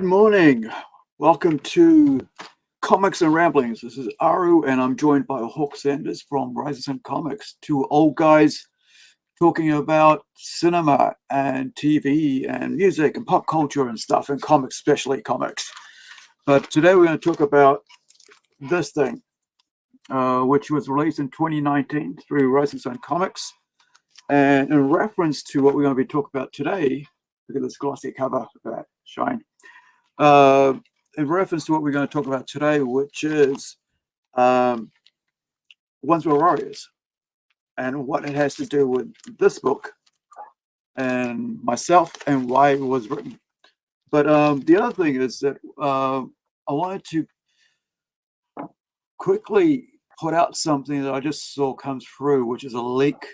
morning. Welcome to Comics and Ramblings. This is Aru, and I'm joined by Hawk Sanders from Rises and Comics. Two old guys talking about cinema and TV and music and pop culture and stuff, and comics, especially comics. But today we're going to talk about this thing, which was released in 2019 through Rises and Comics. And in reference to what we're going to be talking about today, look at this glossy cover, that shine. In reference to what we're going to talk about today, which is Ones Were Warriors, and what it has to do with this book and myself and why it was written. But the other thing is that I wanted to quickly put out something that I just saw come through, which is a leak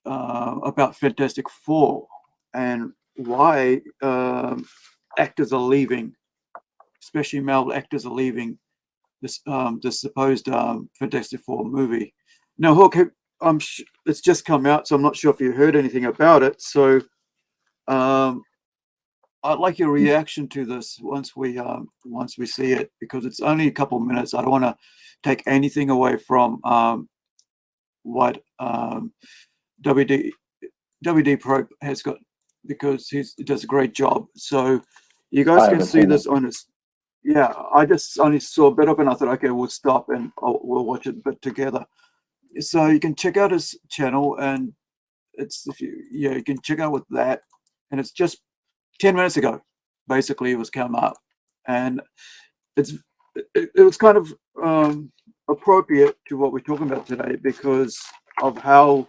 about Fantastic Four and why actors are leaving, especially male actors are leaving this supposed Fantastic Four movie. Now, Hawk, it's just come out, so I'm not sure if you heard anything about it. So I'd like your reaction to this once we see it, because it's only a couple minutes. I don't want to take anything away from what WD Pro has got, because he does a great job. So you guys can see this on his. Yeah, I just only saw a bit of it, and I thought, okay, we'll stop and we'll watch it a bit together. So you can check out his channel, and you can check out with that, and it's just 10 minutes ago, basically, it was come up, and it was kind of appropriate to what we're talking about today because of how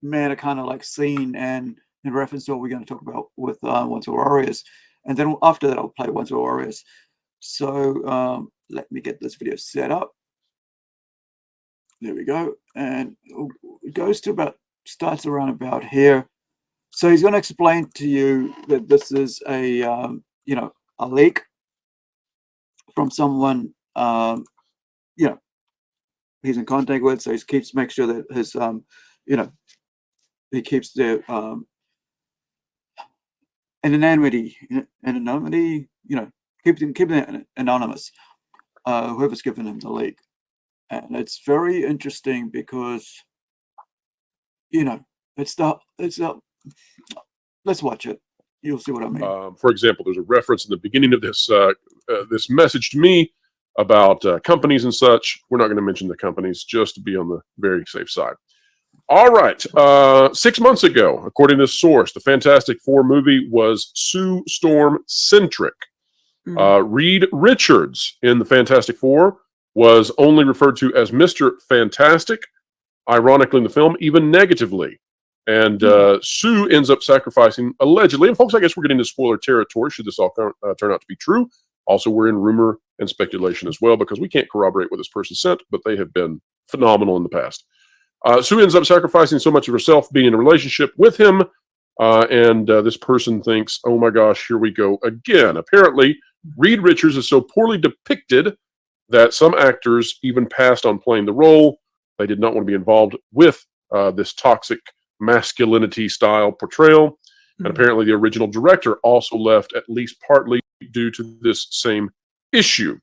men are kind of like seen, and in reference to what we're going to talk about with Ones Were Warriors. And then after that, I'll play Ones Were Warriors. So let me get this video set up. There we go. And it goes to starts around about here. So he's going to explain to you that this is a leak from someone, he's in contact with. So he keeps make sure that his, he keeps their anonymity, keeping it anonymous, whoever's given him the leak. And it's very interesting because, let's watch it. You'll see what I mean. For example, there's a reference in the beginning of this this message to me about companies and such. We're not going to mention the companies just to be on the very safe side. All right. 6 months ago, according to this source, the Fantastic Four movie was Sue Storm-centric. Reed Richards in the Fantastic Four was only referred to as Mr. Fantastic, ironically in the film, even negatively. And Sue ends up sacrificing, allegedly, and folks, I guess we're getting into spoiler territory should this all turn out to be true. Also, we're in rumor and speculation as well, because we can't corroborate what this person said, but they have been phenomenal in the past. Sue ends up sacrificing so much of herself being in a relationship with him, and this person thinks, oh my gosh, here we go again. Apparently, Reed Richards is so poorly depicted that some actors even passed on playing the role. They did not want to be involved with this toxic masculinity style portrayal. And apparently the original director also left, at least partly due to this same issue.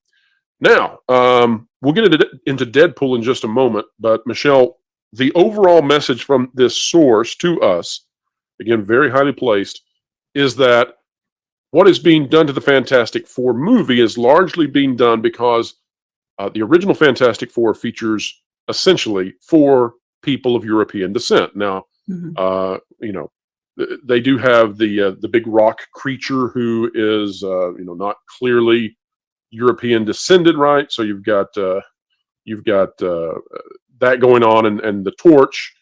Now, we'll get into Deadpool in just a moment, but Michelle, the overall message from this source to us, again, very highly placed, is that what is being done to the Fantastic Four movie is largely being done because the original Fantastic Four features essentially 4 people of European descent. Now, they do have the big rock creature who is not clearly European descended, right? So you've got that going on, and the Torch,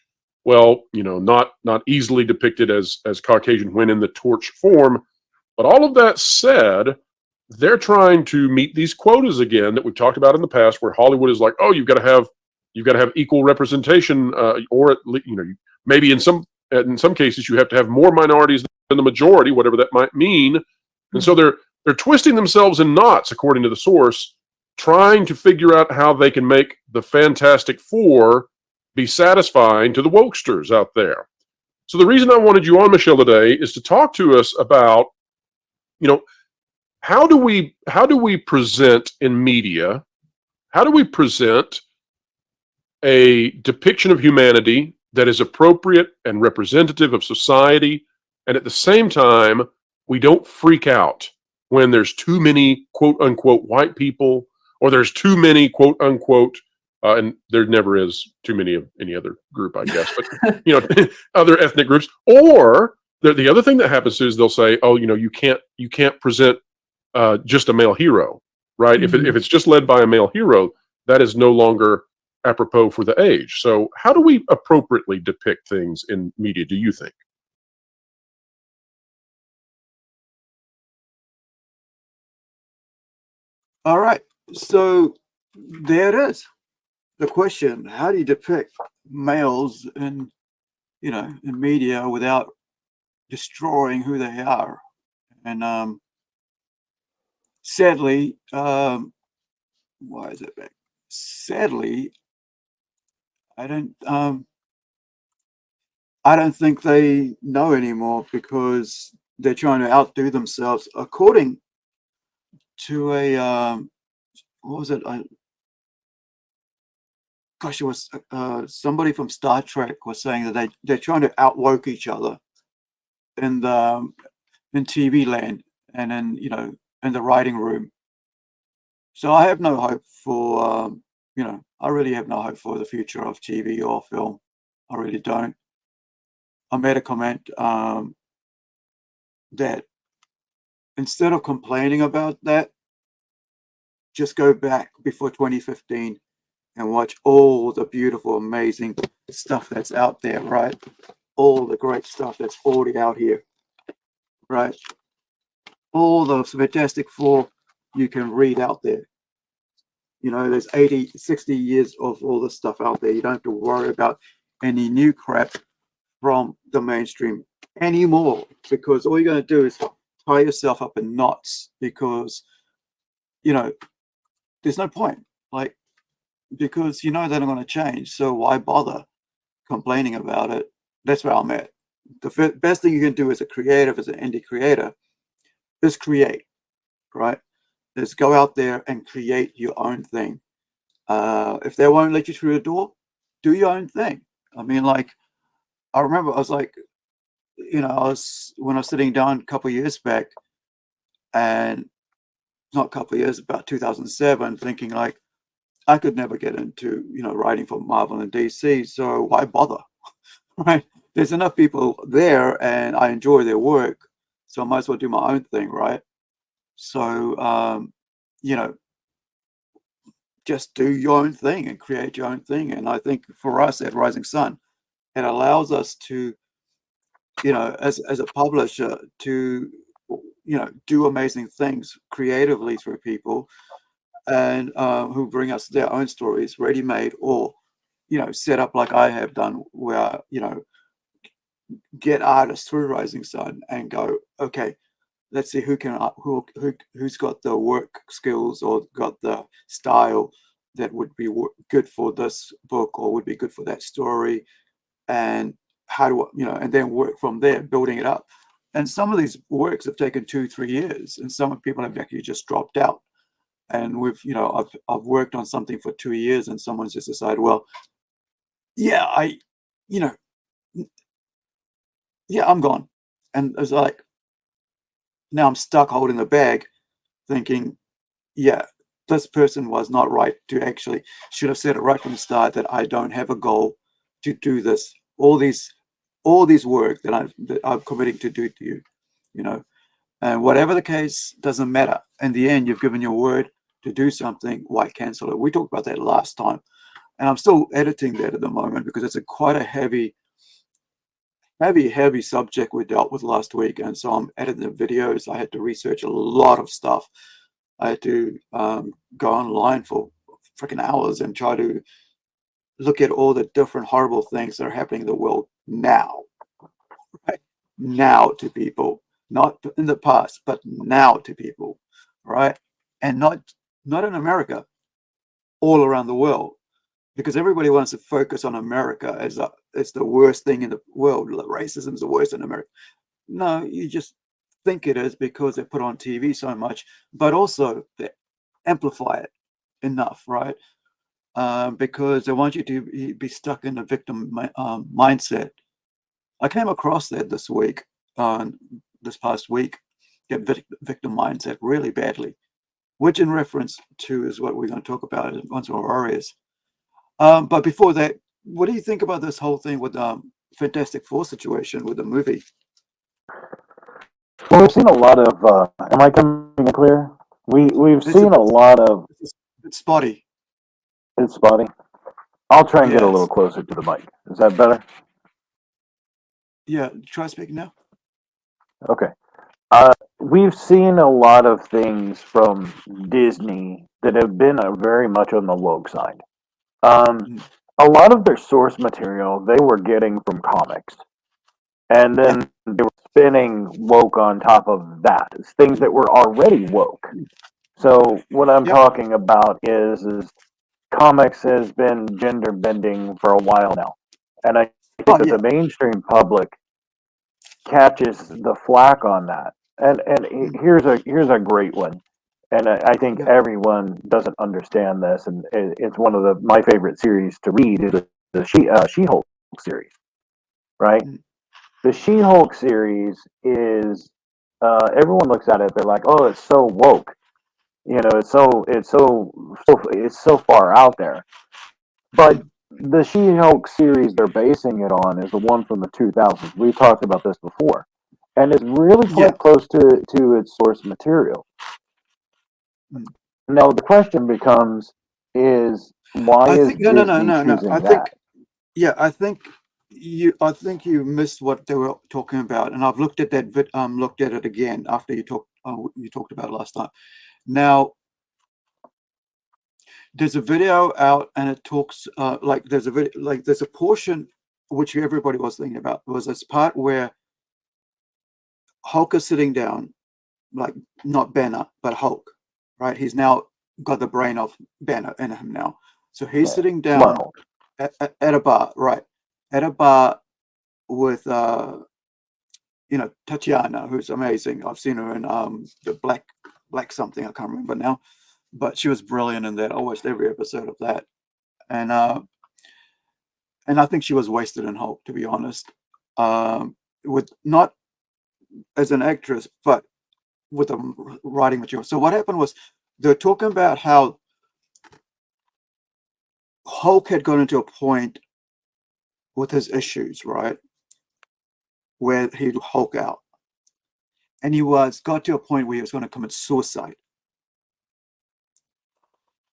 well, not easily depicted as Caucasian when in the Torch form. But all of that said, they're trying to meet these quotas again that we've talked about in the past, where Hollywood is like, oh, you've got to have equal representation, or at least, maybe in some cases you have to have more minorities than the majority, whatever that might mean. And so they're twisting themselves in knots, according to the source, trying to figure out how they can make the Fantastic Four be satisfying to the wokesters out there. So the reason I wanted you on, Michelle, today is to talk to us about, how do we present in media? How do we present a depiction of humanity that is appropriate and representative of society, and at the same time, we don't freak out when there's too many quote unquote white people, or there's too many quote unquote, and there never is too many of any other group, I guess, but other ethnic groups. Or the other thing that happens is they'll say, oh, you can't present just a male hero, right? Mm-hmm. If it's just led by a male hero, that is no longer apropos for the age. So how do we appropriately depict things in media, do you think? All right. So there it is. The question: how do you depict males in media without destroying who they are? And sadly, why is it back? Sadly, I don't think they know anymore, because they're trying to outdo themselves. According to a what was it? Gosh, it was somebody from Star Trek was saying that they're trying to outwoke each other in the in TV land, and in the writing room. So I have no hope for I really have no hope for the future of TV or film. I really don't. I made a comment that instead of complaining about that, just go back before 2015 and watch all the beautiful, amazing stuff that's out there, right? All the great stuff that's already out here, right? All the Fantastic Four you can read out there. There's 80, 60 years of all this stuff out there. You don't have to worry about any new crap from the mainstream anymore, because all you're going to do is tie yourself up in knots, because, there's no point. Like, because they're not going to change. So why bother complaining about it? That's where I'm at. The best thing you can do as a creative, as an indie creator, is create, right? Is go out there and create your own thing. If they won't let you through the door, do your own thing. I mean, like, I remember I was like, when I was sitting down a couple of years back, and not a couple of years, about 2007, thinking like, I could never get into, writing for Marvel and DC, so why bother, right? There's enough people there, and I enjoy their work, so I might as well do my own thing, right? So, just do your own thing and create your own thing. And I think for us at Rising Sun, it allows us to, as a publisher, to, do amazing things creatively through people, and who bring us their own stories ready made, or set up like I have done, where get artists through Rising Sun and go, okay, let's see who's got the work skills or got the style that would be good for this book, or would be good for that story, and how do and then work from there, building it up. And some of these works have taken 2-3 years, and some people have actually just dropped out. And I've worked on something for 2 years, and someone's just decided, well, yeah, you know, yeah, I'm gone. And it's like, now I'm stuck holding the bag, thinking, yeah, this person was not right to actually, should have said it right from the start, that I don't have a goal to do this. All these work that I'm committing to do to you, and whatever the case, doesn't matter. In the end, you've given your word to do something. Why cancel it? We talked about that last time, and I'm still editing that at the moment, because it's quite a heavy subject we dealt with last week. And so I'm editing the videos. I had to research a lot of stuff. I had to go online for freaking hours and try to look at all the different horrible things that are happening in the world now, right? Now to people, not in the past, but now to people, right? And not in America, all around the world, because everybody wants to focus on America as it's the worst thing in the world. Racism is the worst in America. No, you just think it is because they put on TV so much, but also they amplify it enough, right? Because they want you to be stuck in a victim mindset. I came across that this week, this past week, get victim mindset really badly, which in reference to is what we're going to talk about once more warriors. But before that, what do you think about this whole thing with Fantastic Four situation with the movie? Well, we've seen a lot of. Am I coming in clear? We've It's a seen a lot of. it's spotty. It's spotty. I'll try and get a little Yes. closer to the mic. Is that better? Yeah. Try speaking now. Okay. We've seen a lot of things from Disney that have been very much on the woke side. Um, Mm. a lot of their source material they were getting from comics, and Yeah. then they were spinning woke on top of that. It's things that were already woke. So what I'm Yep. talking about is comics has been gender bending for a while now, and I think Oh that yeah. the mainstream public catches the flack on that. And Mm. here's a great one, and I think Yeah. everyone doesn't understand this, and it's one of my favorite series to read is the She-Hulk series, right? Mm. The She-Hulk series is everyone looks at it, they're like, oh, it's so woke, it's so far out there. But Mm. the She-Hulk series they're basing it on is the one from the 2000s. We talked about this before, and it's really Yeah. quite close to its source material. Mm. Now the question becomes: is why I is think Disney no. choosing that? I think you missed what they were talking about, and I've looked at that looked at it again after you talked about it last time. Now there's a video out, and it talks like there's a video, like there's a portion which everybody was thinking about was this part where Hulk is sitting down, like not Banner but Hulk, right? He's now got the brain of Banner in him now, so he's Yeah, sitting Smart down Hulk. at a bar, right? At a bar with Tatiana, who's amazing. I've seen her in the Black something, I can't remember now, but she was brilliant in that. I watched every episode of that, and I think she was wasted in Hulk, to be honest. With not as an actress, but with the writing material. So what happened was they're talking about how Hulk had gone into a point with his issues, right, where he'd Hulk out, and he was got to a point where he was going to commit suicide,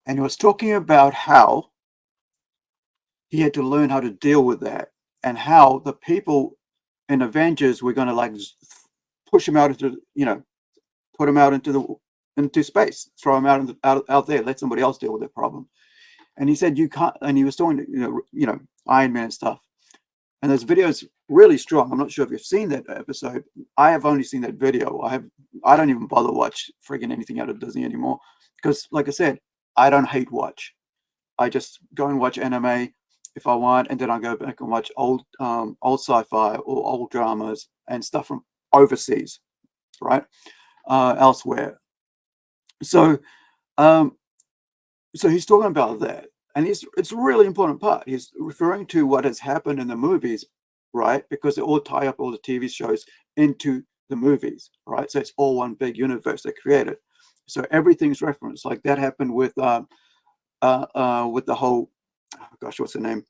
and he was talking about how he had to learn how to deal with that, and how the people in Avengers were going to like push him out into put him out into space, throw him out there, let somebody else deal with the problem. And he said you can't. And he was talking to Iron Man and stuff. And this video is really strong. I'm not sure if you've seen that episode. I have only seen that video. I don't even bother watch friggin' anything out of Disney anymore because, like I said, I don't hate watch. I just go and watch anime if I want, and then I go back and watch old sci-fi or old dramas and stuff from overseas, right? Elsewhere. So, um, so he's talking about that, and it's a really important part. He's referring to what has happened in the movies, right? Because they all tie up all the TV shows into the movies, right? So it's all one big universe they created. So everything's referenced. Like that happened with the whole, oh gosh, what's the name?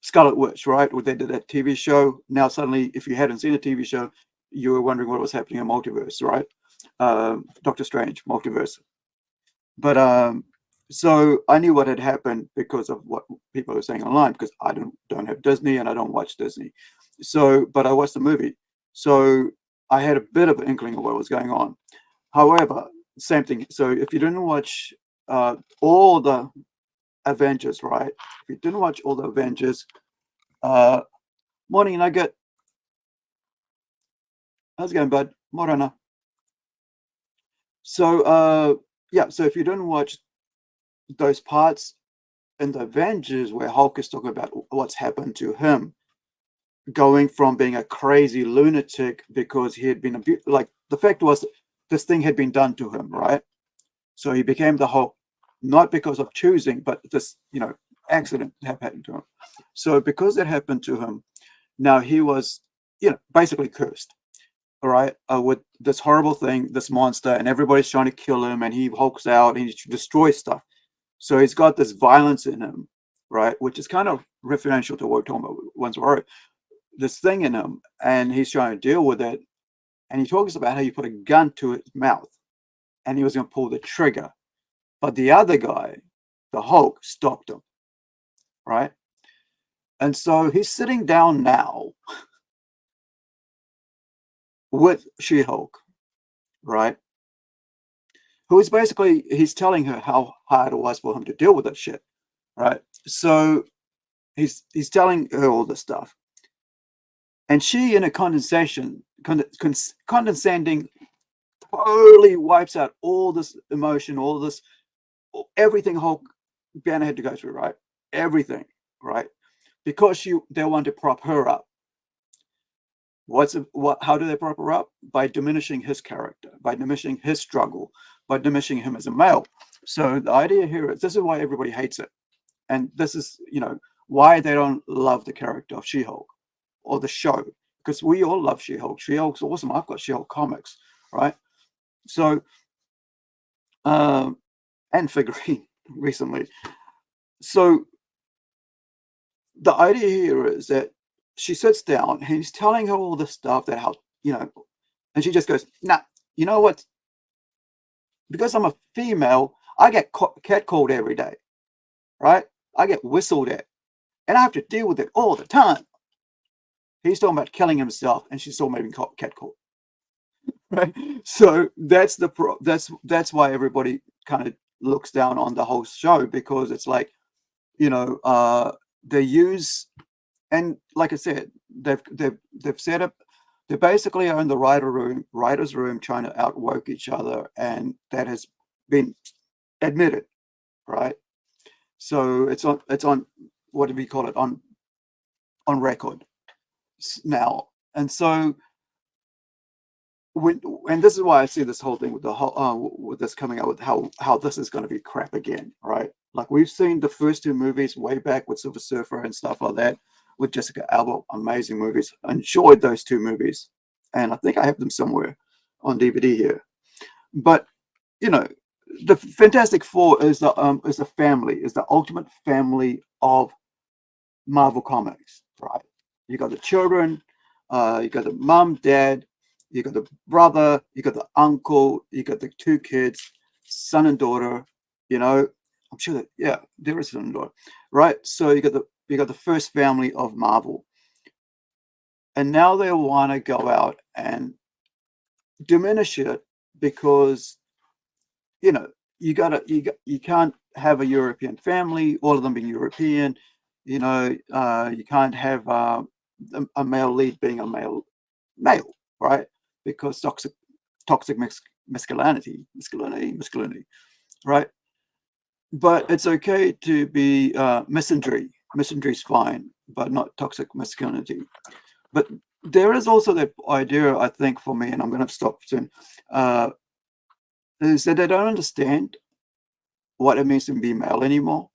Scarlet Witch, right? Where they did that TV show. Now suddenly, if you hadn't seen a TV show, you were wondering what was happening in multiverse, right? Doctor Strange, multiverse. But so I knew what had happened because of what people were saying online, because I don't have Disney and I don't watch Disney. So, but I watched the movie, so I had a bit of an inkling of what was going on. However, same thing. So if you didn't watch all the Avengers, right? If you didn't watch all the Avengers, uh, morning Nugget, how's it going, bud? Morana. So yeah, so if you didn't watch those parts, in the Avengers, where Hulk is talking about what's happened to him, going from being a crazy lunatic because he had been like, the fact was this thing had been done to him, right? So he became the Hulk, not because of choosing, but this, accident happened to him. So because it happened to him, now he was, basically cursed, all right, with this horrible thing, this monster, and everybody's trying to kill him, and he hulks out and he destroys stuff. So he's got this violence in him, right, which is kind of referential to what we're talking about once we're this thing in him, and he's trying to deal with it. And he talks about how you put a gun to his mouth and he was going to pull the trigger, but the other guy, the Hulk, stopped him, right? And so he's sitting down now with She-Hulk, right? Who is basically, he's telling her how hard it was for him to deal with that shit, right? So he's telling her all this stuff, and she, in a condensation, condescending, totally wipes out all this emotion, all this, everything Hulk Banner had to go through, right? Everything, right? Because they want to prop her up. How do they prop her up? By diminishing his character, by diminishing his struggle, by diminishing him as a male. So the idea here is, this is why everybody hates it. And this is, why they don't love the character of She-Hulk or the show. Because we all love She-Hulk. She-Hulk's awesome. I've got She-Hulk comics, right? So, and figurine recently. So the idea here is that she sits down and he's telling her all this stuff that how, and she just goes, nah, you know what? Because I'm a female, I get catcalled every day, right? I get whistled at, and I have to deal with it all the time. He's talking about killing himself, and she's still maybe catcalled, right? So that's that's why everybody kind of looks down on the whole show, because it's like, they use, and like I said, they've set up, they basically are in the writer's room trying to outwork each other, and that has been admitted, right? So it's on what do we call it, on record now. And so and this is why I see this whole thing with the whole with this coming out with how this is going to be crap again, right? Like, we've seen the first two movies way back with Silver Surfer and stuff like that, with Jessica Alba, amazing movies. I enjoyed those two movies, and I think I have them somewhere on DVD here. But the Fantastic Four is the family, is the ultimate family of Marvel Comics, right? You got the children, you got the mom, dad, you got the brother, you got the uncle, you got the two kids, son and daughter. I'm sure that, yeah, there is son and daughter, right? So you got the first family of Marvel, and now they want to go out and diminish it, because you can't have a European family, all of them being European. You can't have a male lead being a male, right? Because toxic masculinity, right? But it's okay to be misandry. Misandry is fine, but not toxic masculinity. But there is also that idea, I think, for me, and I'm going to stop soon, is that they don't understand what it means to be male anymore,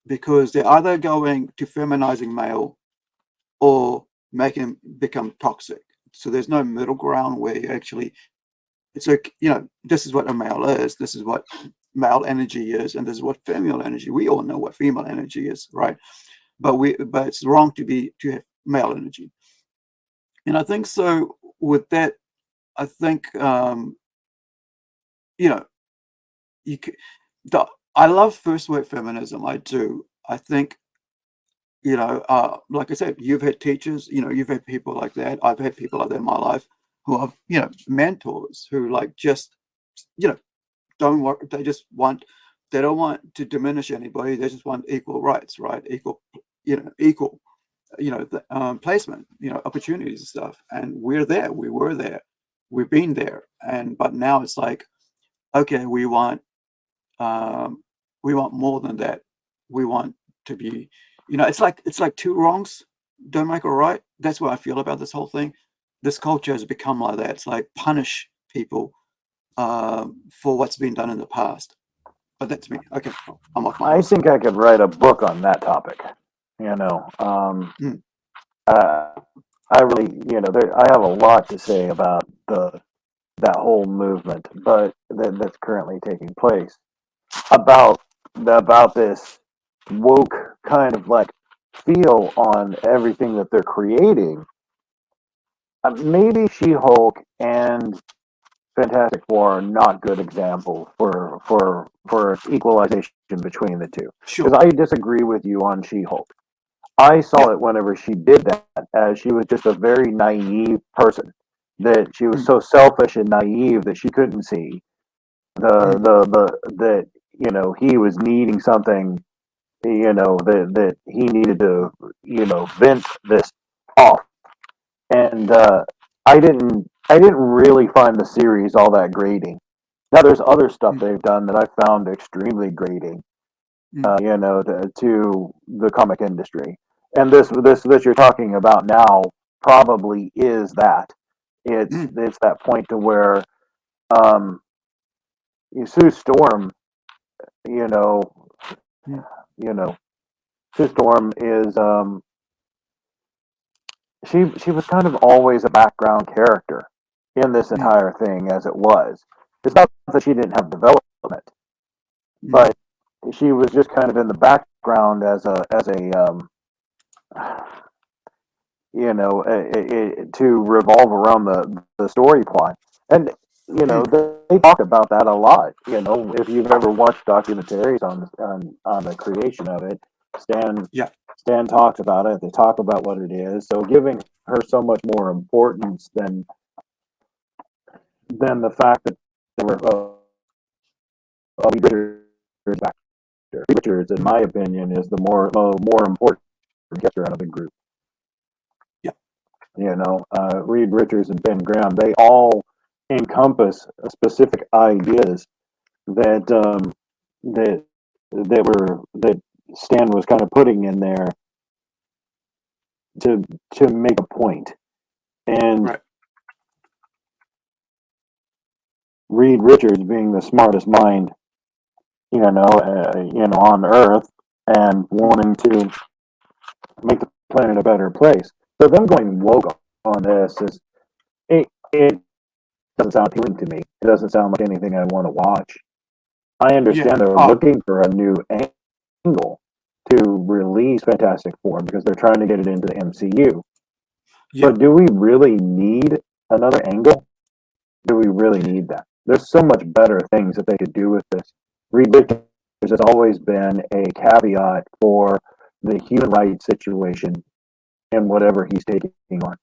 because they're either going to feminizing male or making him become toxic. So there's no middle ground where you actually, it's like, this is what a male is, this is what male energy is, and this is what female energy. We all know what female energy is, right? But it's wrong to have male energy. And I think so with that, I think I love first wave feminism. I do. I think, like I said, you've had teachers, you've had people like that. I've had people like that in my life who are, mentors who, like, just, don't work. They don't want to diminish anybody. They just want equal rights, right? Equal, placement, opportunities and stuff. And we're there. We were there. We've been there. But now it's like, okay, we want more than that. we want to be, it's like two wrongs don't make a right. That's what I feel about this whole thing. This culture has become like that. It's like punish people for what's been done in the past. But that's me. Okay, I'm off my I horse. think I could write a book on that topic. You know, Mm. I really, I have a lot to say about that whole movement, but that's currently taking place about this woke kind of like feel on everything that they're creating. Maybe She-Hulk and Fantastic Four are not good examples for equalization between the two. Sure. Because I disagree with you on She-Hulk. I saw Yep. it whenever she did that, as she was just a very naive person. That she was Mm. so selfish and naive that she couldn't see Mm. that he was needing something, that he needed to vent this off. And I didn't really find the series all that grating. Now there's other stuff Mm. they've done that I found extremely grating, Mm. to the comic industry. And this you're talking about now probably is that. Mm. It's that point to where um, Sue Storm, you know, Mm. you know, Sue Storm is she was kind of always a background character in this Mm. entire thing as it was. It's not that she didn't have development, Mm. but she was just kind of in the background as a to revolve around the story plot. And Mm. they talk about that a lot. If you've ever watched documentaries on the creation of it, Stan Yeah. Stan talks about it. They talk about what it is. So giving her so much more importance than the fact that there were Richards back there. Richards, in Mm. my opinion, is the more important character out of the group. Yeah. Reed Richards and Ben Graham, they all encompass specific ideas that that that Stan was kind of putting in there to make a point. And Right. Reed Richards being the smartest mind, on Earth, and Mm. wanting to make the planet a better place. So them going woke on this it doesn't sound appealing to me. It doesn't sound like anything I want to watch. I Yeah. understand they're Oh, looking for a new angle to release Fantastic Four because they're trying to get it into the MCU. yeah. But do we really need another angle? Do we really need that? There's so much better things that they could do with this. Reed Richards has always been a caveat for the human rights situation and whatever he's taking on.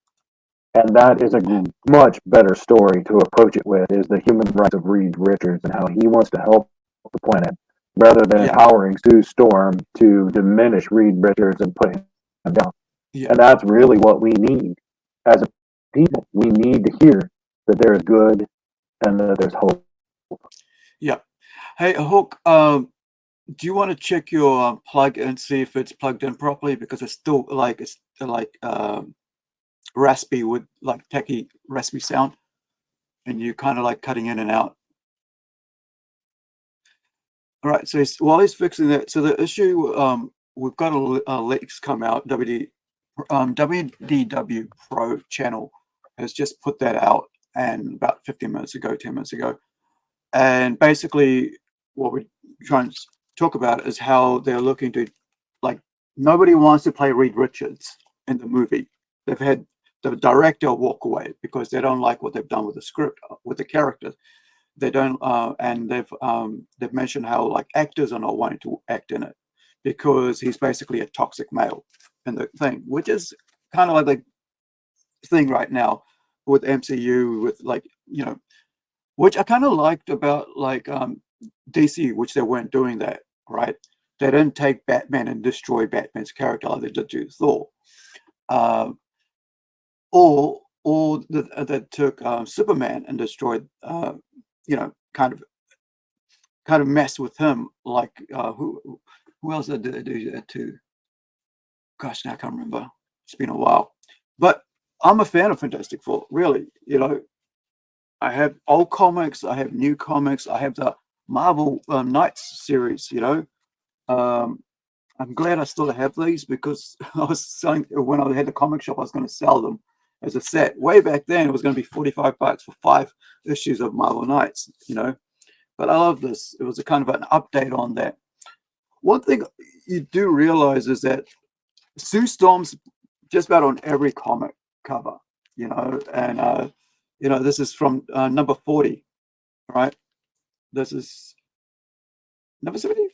And that is a much better story to approach it with, is the human rights of Reed Richards and how he wants to help the planet rather than Yeah. empowering Sue Storm to diminish Reed Richards and put him down. Yeah. And that's really what we need as a people. We need to hear that there is good and that there's hope. Yeah. Hey, Hook, do you want to check your plug and see if it's plugged in properly? Because it's still like raspy with like techie raspy sound, and you kind of like cutting in and out. All right. So while he's fixing that, so the issue, we've got a leaks come out. WDW Pro channel has just put that out, and about 15 minutes ago, 10 minutes ago, and basically what we're trying to talk about is how they're looking to, like, nobody wants to play Reed Richards in the movie. They've had the director walk away because they don't like what they've done with the script, with the characters. They don't, and they've mentioned how like actors are not wanting to act in it because he's basically a toxic male in the thing, which is kind of like the thing right now with MCU, with like, which I kind of liked about like DC, which they weren't doing that, right? They didn't take Batman and destroy Batman's character like they did to Thor, or that took Superman and destroyed, kind of messed with him, like who Who else did I do that to? Gosh, now I can't remember. It's been a while. But I'm a fan of Fantastic Four, really. You know, I have old comics, I have new comics, I have the Marvel Knights series, you know. I'm glad I still have these because I was selling, when I had the comic shop, I was going to sell them as a set. Way back then, it was going to be $45 for 5 issues of Marvel Knights, you know. But I love this. It was a kind of an update on that. One thing you do realize is that Sue Storm's just about on every comic cover, you know, and you know, this is from number 40, right? This is number 70.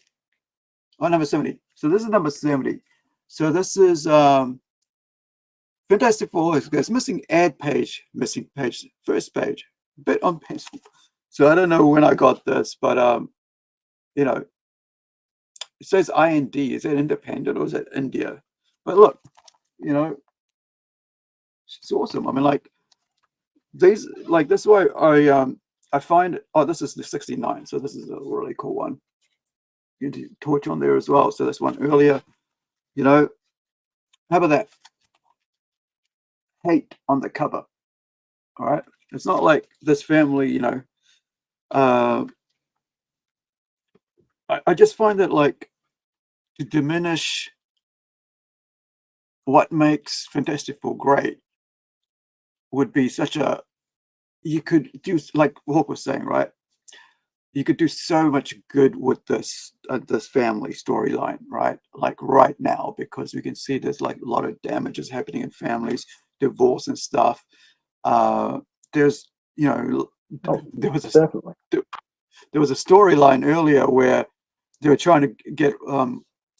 Oh, number 70. So this is number 70. So this is Fantastic Four. There's missing ad page, missing page, first page, bit on pencil. So I don't know when I got this, but you know, it says IND. Is that independent or is that India? But look, you know, it's awesome. I mean, like these, like this way I find. Oh, this is the 69. So this is a really cool one. You can torch on there as well. So this one earlier, you know, how about that? Hate on the cover. All right. It's not like this family, you know. I just find that like to diminish what makes Fantastic Four great would be such a, you could do, like Hawk was saying, right? You could do so much good with this this family storyline, right? Like right now, because we can see there's like a lot of damages happening in families, divorce and stuff. There's, you know, there was a Definitely. there was a storyline earlier where they were trying to get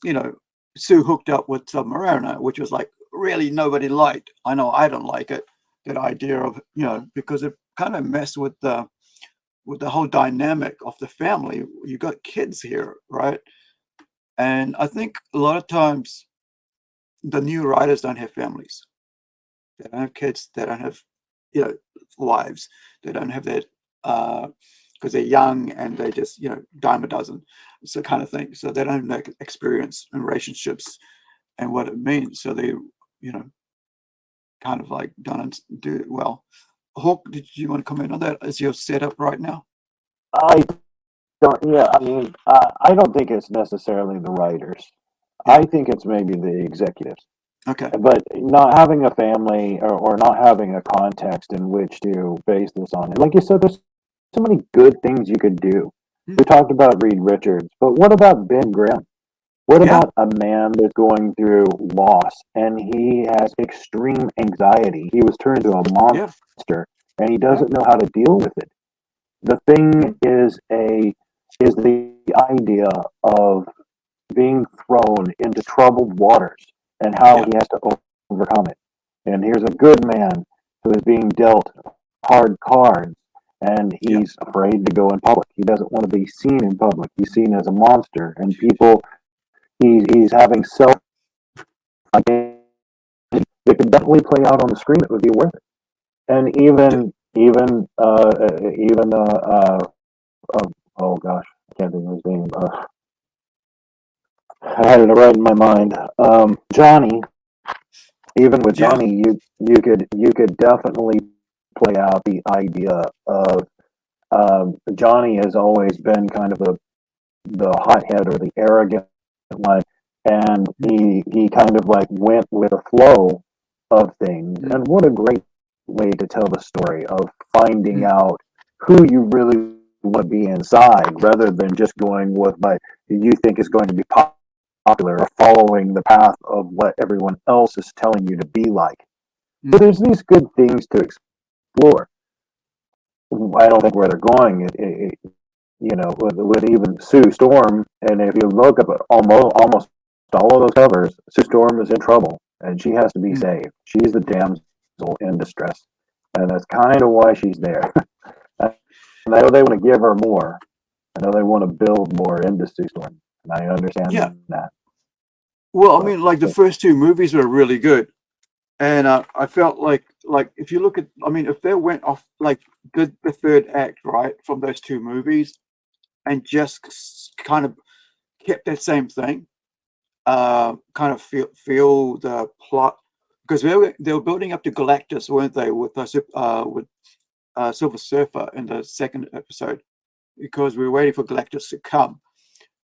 you know, Sue hooked up with Mariner, which was like really nobody liked. I know I don't like it, that idea of, you know, because it kind of messed with the whole dynamic of the family. You got kids here, right? And I think a lot of times the new writers don't have families. They don't have kids. They don't have, you know, wives. They don't have that because they're young and they just, you know, dime a dozen. It's the kind of thing. So they don't have that experience in relationships and what it means. So they, you know, kind of like don't do it well. Hawk, did you want to comment on that? Is your setup right now? I don't. Yeah, I mean, I don't think it's necessarily the writers. Yeah. I think it's maybe the executives. Okay. But not having a family or not having a context in which to base this on. And like you said, there's so many good things you could do. We talked about Reed Richards, but what about Ben Grimm? What Yeah. about a man that's going through loss and he has extreme anxiety? He was turned into a Yeah. monster and he Yeah. doesn't know how to deal with it. The thing is the idea of being thrown into troubled waters and how Yeah. he has to overcome it. And here's a good man who is being dealt hard cards and Yeah. he's afraid to go in public. He doesn't want to be seen in public. He's seen as a monster and people he's having self identity. It could definitely play out on the screen. It would be worth it. And oh gosh, I can't think of his name. I had it right in my mind. Johnny. Even with Yeah. Johnny, you could definitely play out the idea of Johnny has always been kind of the hothead or the arrogant one, and he kind of like went with the flow of things. Mm. And what a great way to tell the story of finding Mm. out who you really want to be inside, rather than just going with what you think is going to be popular or following the path of what everyone else is telling you to be like. So Mm. there's these good things to explore. I don't think where they're going, you know, with even Sue Storm, and if you look at it, almost all of those covers, Sue Storm is in trouble, and she has to be Mm. saved. She's the damsel in distress, and that's kind of why she's there. And I know they want to give her more. I know they want to build more into Sue Storm, and I Yeah. understand that. Well, I But mean, like the first two movies were really good, and I felt like if you look at, I mean, if they went off like did the third act right from those two movies and just kind of kept that same thing, kind of feel the plot, because they were building up to Galactus, weren't they, with Silver Surfer in the second episode, because we were waiting for Galactus to come,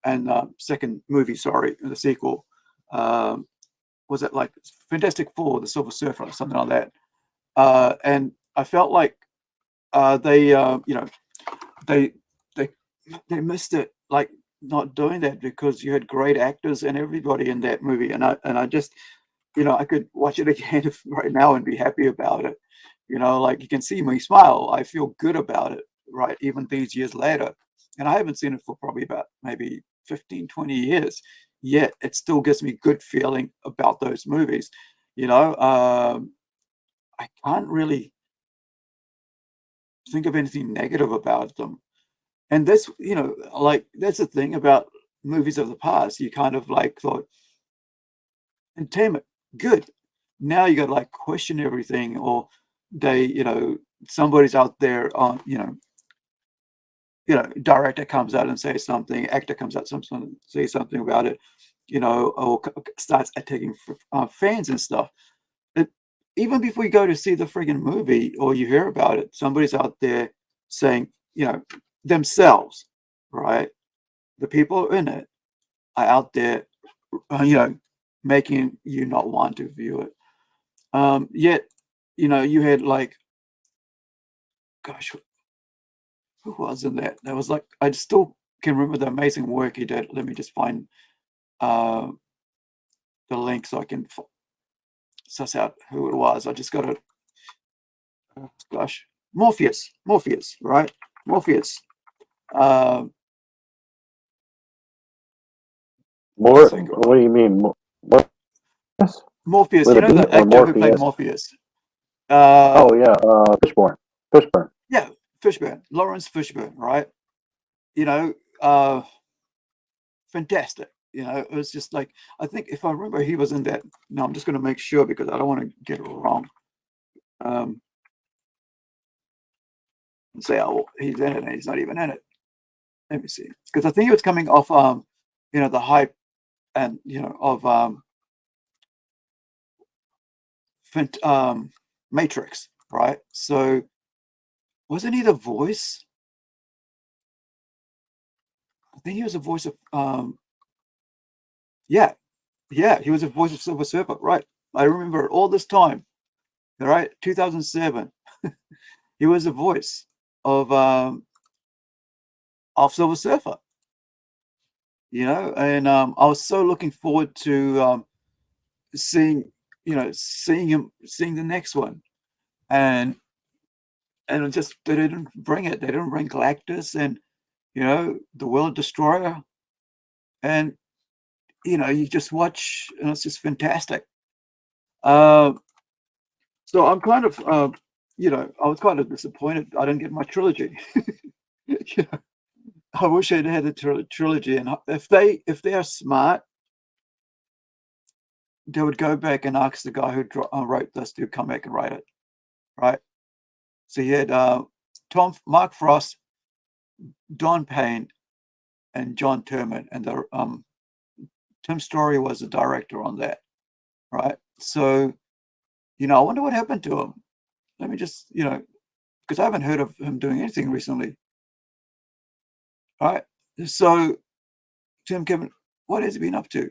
and second movie, sorry, the sequel. Was it like Fantastic Four, the Silver Surfer, or something like that? And I felt like they, they they missed it, like not doing that, because you had great actors and everybody in that movie, and I just, I could watch it again right now and be happy about it. Like you can see me smile. I feel good about it, right? Even these years later, and I haven't seen it for probably about maybe 15, 20 years. Yet it still gives me good feeling about those movies. I can't really think of anything negative about them. And that's, like that's the thing about movies of the past. You kind of like thought, entertainment, good. Now you got to like question everything, or somebody's out there on, director comes out and says something, actor comes out and says something about it, or starts attacking fans and stuff. Even before you go to see the friggin' movie or you hear about it, somebody's out there saying, themselves, right? The people in it are out there, making you not want to view it. Yet, you had like, gosh, who was in that? There was like, I still can remember the amazing work he did. Let me just find the link so I can suss out who it was. I just got to, gosh, Morpheus, right? Morpheus. What do you mean? What? Morpheus, With you know the actor who played Morpheus? Morpheus? Oh yeah, Fishburne. Yeah, Fishburne, Lawrence Fishburne, right? Fantastic. It was just like, I think if I remember, he was in that. No, I'm just going to make sure because I don't want to get it wrong. And say, oh, he's in it, and he's not even in it. Let me see, because I think he was coming off, the hype and of Matrix, right? So wasn't he the voice? I think he was the voice of yeah, he was the voice of Silver Surfer, right? I remember all this time, right? 2007. He was the voice of Silver Surfer, and I was so looking forward to seeing seeing the next one, and it just, they didn't bring it. They didn't bring Galactus and the World Destroyer, and you just watch, and it's just fantastic. So I'm kind of, I was kind of disappointed I didn't get my trilogy. I wish I'd had a trilogy, and if they are smart, they would go back and ask the guy who wrote this to come back and write it, right? So you had Mark Frost, Don Payne, and John Turman, and the Tim Story was the director on that, right? So I wonder what happened to him. Let me just, because I haven't heard of him doing anything recently. All right. So, Kevin, what has he been up to?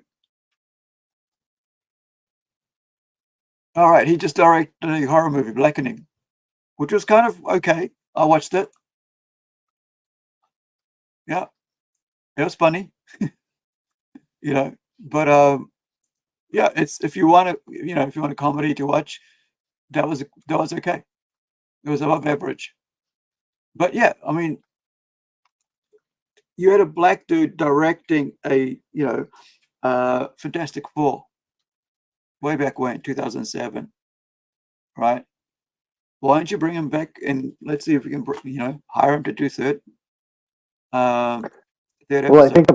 All right. He just directed a horror movie, Blackening, which was kind of okay. I watched it. Yeah. It was funny, but yeah, it's, if you want a comedy to watch, that was okay. It was above average. But yeah, I mean, you had a black dude directing a, Fantastic Four way back when, 2007, right? Why don't you bring him back and let's see if we can, hire him to do third episode. Well, I think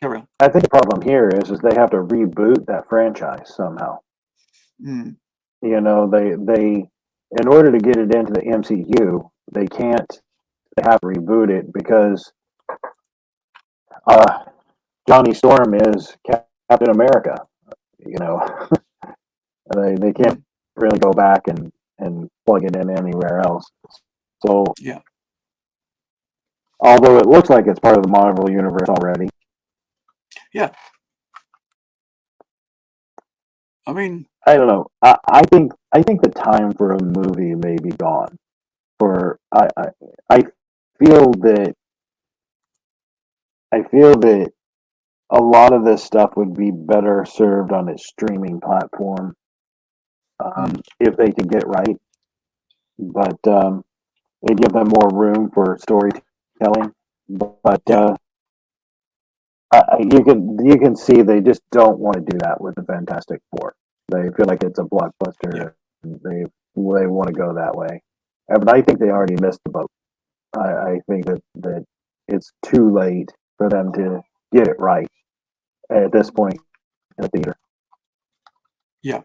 carry on. I think the problem here is they have to reboot that franchise somehow. Mm. They in order to get it into the MCU, they can't. They have to reboot it because Johnny Storm is Captain Captain America. You know, they can't really go back and plug it in anywhere else. So Yeah. although it looks like it's part of the Marvel universe already. Yeah. I mean, I don't know. I think the time for a movie may be gone. For I feel that I feel that a lot of this stuff would be better served on a streaming platform if they could get right. But they give them more room for storytelling. But yeah. you can see they just don't want to do that with the Fantastic Four. They feel like it's a Yeah. blockbuster. They want to go that way. But I think they already missed the boat. I think that it's too late for them to get it right at this point in the theater. Yeah.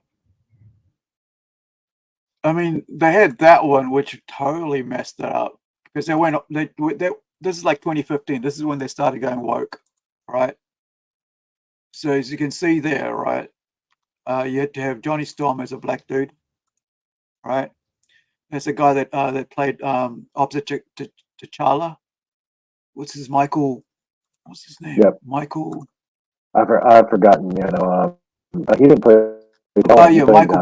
I mean, they had that one, which totally messed it up because this is like 2015. This is when they started going woke, right? So as you can see there, right, you had to have Johnny Storm as a black dude, right? There's a guy that played opposite T'Challa. What's his Michael? What's his name? Yep. Michael. I've forgotten. You know, he didn't play. Oh He yeah, played, Michael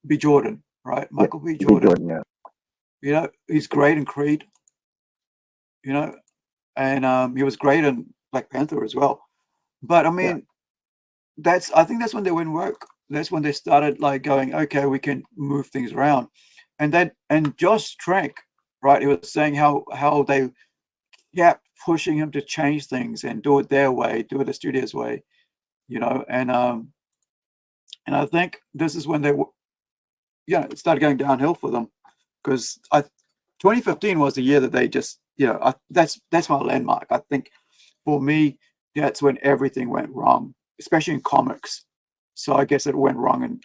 B. Jordan, right? yeah, Michael B. B. Jordan. Jordan. Yeah. You know, he's great in Creed. You know, and he was great in Black Panther as well. But I mean, I think that's when they went work. That's when they started like going, okay, we can move things around. And Josh Trank, right? He was saying how they kept pushing him to change things and do it their way, do it the studio's way, you know. And I think this is when it started going downhill for them because 2015 was the year that they just, that's my landmark. I think for me, that's when everything went wrong, especially in comics. So I guess it went wrong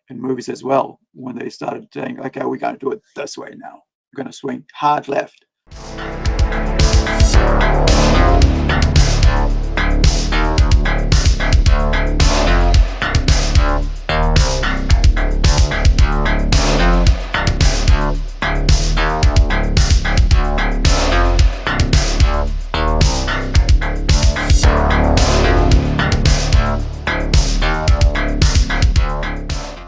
in movies as well when they started saying, okay, we're going to do it this way now. We're going to swing hard left.